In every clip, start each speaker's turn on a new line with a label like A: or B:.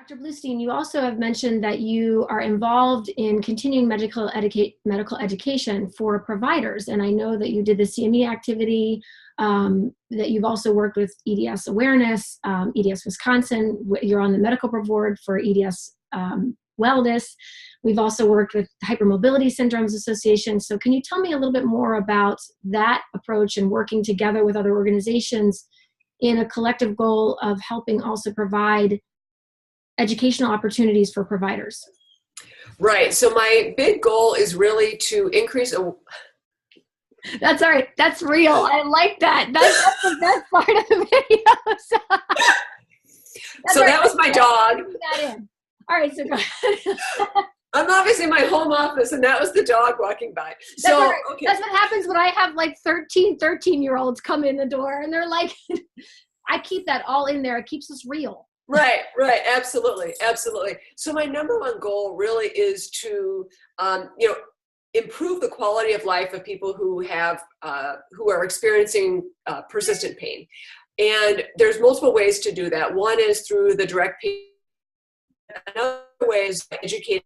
A: Dr. Bluestein, you also have mentioned that you are involved in continuing medical education for providers. And I know that you did the CME activity, that you've also worked with EDS Awareness, EDS Wisconsin. You're on the medical board for EDS Wellness. We've also worked with Hypermobility Syndromes Association. So can you tell me a little bit more about that approach and working together with other organizations in a collective goal of helping also provide educational opportunities for providers?
B: Right. So my big goal is really to increase.
A: That's all right. That's real. I like that. That's the best part of the video.
B: So that was my dog.
A: All right. So go ahead.
B: I'm obviously in my home office, and that was the dog walking by. So
A: that's, right.
B: Okay.
A: That's what happens when I have like 13-year-olds come in the door, and they're like, I keep that all in there. It keeps us real.
B: Right, absolutely. So my number one goal really is to, improve the quality of life of people who are experiencing persistent pain. And there's multiple ways to do that. One is through the direct pain. Another way is educating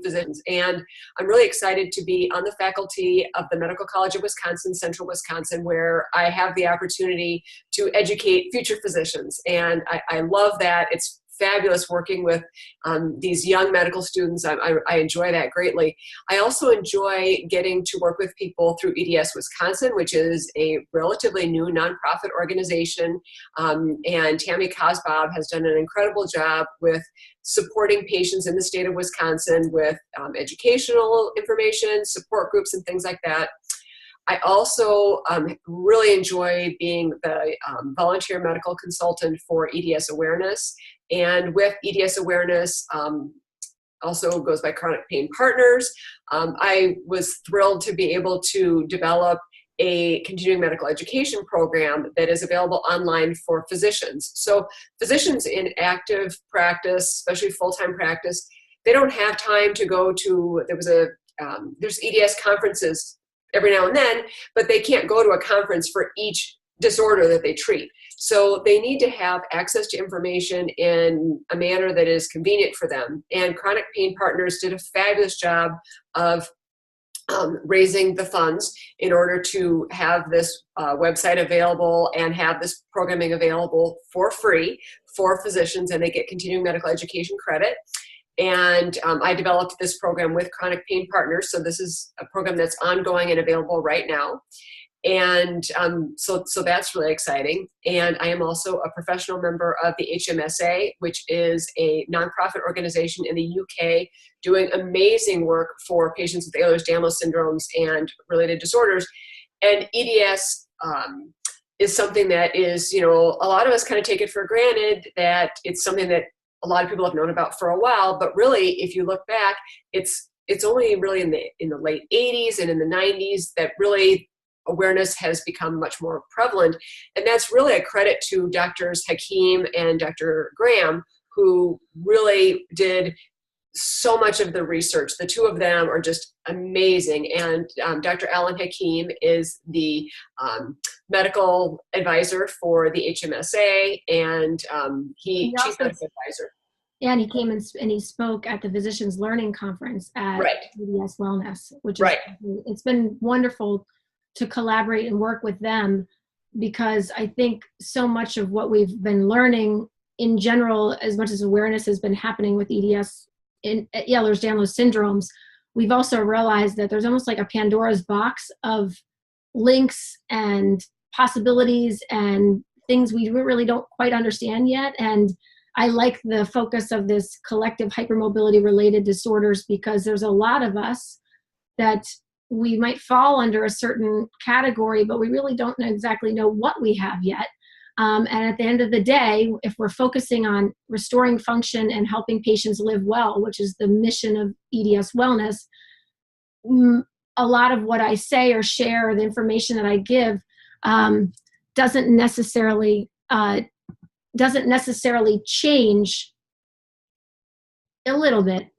B: physicians. And I'm really excited to be on the faculty of the Medical College of Wisconsin, Central Wisconsin, where I have the opportunity to educate future physicians. And I love that. It's fabulous working with these young medical students. I enjoy that greatly. I also enjoy getting to work with people through EDS Wisconsin, which is a relatively new nonprofit organization. And Tammy Kosbob has done an incredible job with supporting patients in the state of Wisconsin with educational information, support groups, and things like that. I also really enjoy being the volunteer medical consultant for EDS Awareness. And with EDS Awareness, also goes by Chronic Pain Partners. I was thrilled to be able to develop a continuing medical education program that is available online for physicians. So physicians in active practice, especially full-time practice, they don't have time to go to, there's EDS conferences every now and then, but they can't go to a conference for each disorder that they treat. So they need to have access to information in a manner that is convenient for them. And Chronic Pain Partners did a fabulous job of raising the funds in order to have this website available and have this programming available for free for physicians, and they get continuing medical education credit. And I developed this program with Chronic Pain Partners. So this is a program that's ongoing and available right now. And so that's really exciting. And I am also a professional member of the HMSA, which is a nonprofit organization in the UK doing amazing work for patients with Ehlers-Danlos syndromes and related disorders. And EDS is something that is, a lot of us kind of take it for granted that it's something that a lot of people have known about for a while. But really, if you look back, it's only really in the late 80s and in the 90s that really awareness has become much more prevalent. And that's really a credit to Drs. Hakim and Dr. Graham, who really did so much of the research. The two of them are just amazing. And Dr. Alan Hakim is the medical advisor for the HMSA, and chief medical advisor.
A: Yeah, and he came and he spoke at the Physicians Learning Conference at EDS Wellness, which is, it's been wonderful to collaborate and work with them, because I think so much of what we've been learning in general, as much as awareness has been happening with EDS in Ehlers-Danlos syndromes, we've also realized that there's almost like a Pandora's box of links and possibilities and things we really don't quite understand yet. And I like the focus of this collective hypermobility related disorders, because there's a lot of us that we might fall under a certain category, but we really don't exactly know what we have yet. And at the end of the day, if we're focusing on restoring function and helping patients live well, which is the mission of EDS Wellness, a lot of what I say or share, the information that I give, doesn't necessarily change a little bit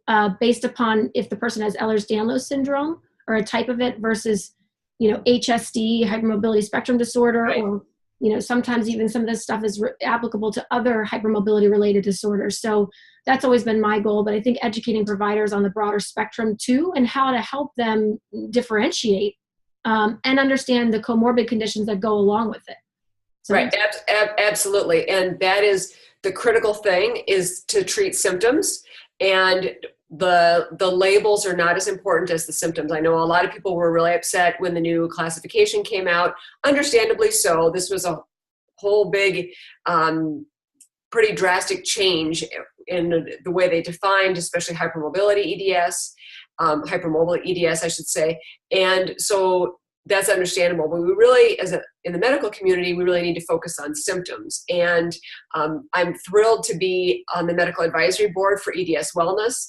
A: based upon if the person has Ehlers-Danlos syndrome or a type of it versus, HSD, hypermobility spectrum disorder, or, sometimes even some of this stuff is applicable to other hypermobility related disorders. So that's always been my goal, but I think educating providers on the broader spectrum too, and how to help them differentiate and understand the comorbid conditions that go along with it. So
B: right, absolutely. And that is the critical thing, is to treat symptoms, and the labels are not as important as the symptoms. I know a lot of people were really upset when the new classification came out, understandably so. This was a whole big, pretty drastic change in the way they defined, especially hypermobility EDS, hypermobile EDS, I should say. And so that's understandable, but we really, in the medical community, we really need to focus on symptoms. And I'm thrilled to be on the medical advisory board for EDS Wellness.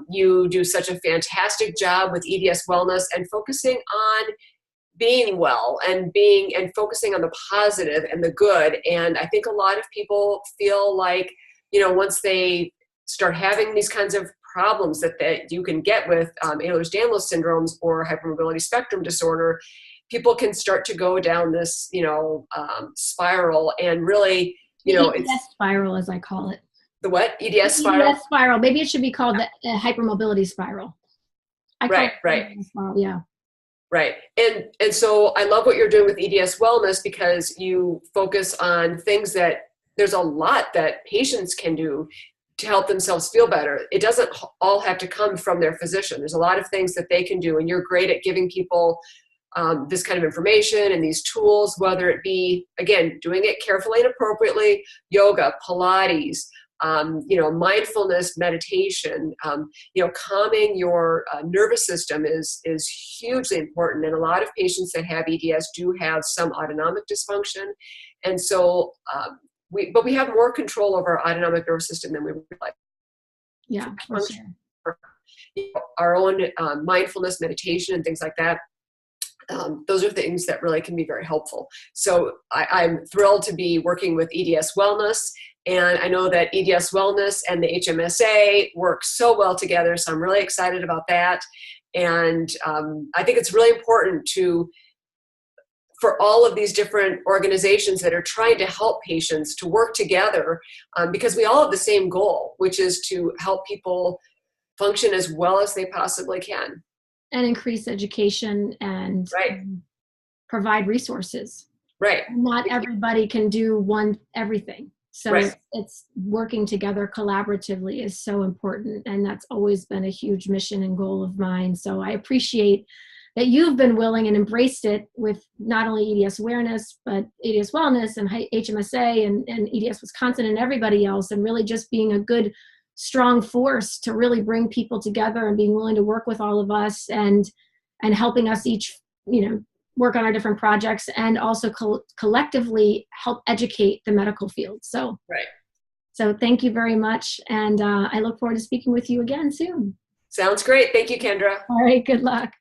B: You do such a fantastic job with EDS Wellness and focusing on being well and focusing on the positive and the good. And I think a lot of people feel like, once they start having these kinds of problems that you can get with Ehlers-Danlos syndromes or hypermobility spectrum disorder, people can start to go down this, spiral, and really,
A: EDS spiral, as I call it.
B: The what? EDS spiral?
A: EDS spiral. Maybe it should be called the hypermobility spiral.
B: Right.
A: Spiral, yeah.
B: Right. And so I love what you're doing with EDS Wellness, because you focus on things that there's a lot that patients can do to help themselves feel better. It doesn't all have to come from their physician. There's a lot of things that they can do, and you're great at giving people this kind of information and these tools, whether it be, again, doing it carefully and appropriately, yoga, Pilates, mindfulness, meditation, calming your nervous system is hugely important. And a lot of patients that have EDS do have some autonomic dysfunction. And so, we have more control over our autonomic nervous system than we realize.
A: Yeah, for sure.
B: Our own mindfulness, meditation, and things like that. Those are things that really can be very helpful. So I'm thrilled to be working with EDS Wellness. And I know that EDS Wellness and the HMSA work so well together. So I'm really excited about that. And I think it's really important for all of these different organizations that are trying to help patients to work together, because we all have the same goal, which is to help people function as well as they possibly can.
A: And increase education and provide resources.
B: Right.
A: Not everybody can do everything. So it's working together collaboratively is so important. And that's always been a huge mission and goal of mine. So I appreciate that you've been willing and embraced it with not only EDS awareness, but EDS Wellness and HMSA and EDS Wisconsin and everybody else, and really just being a good, strong force to really bring people together and being willing to work with all of us and helping us each, work on our different projects and also collectively help educate the medical field. So thank you very much. And I look forward to speaking with you again soon.
B: Sounds great. Thank you, Kendra.
A: All right. Good luck.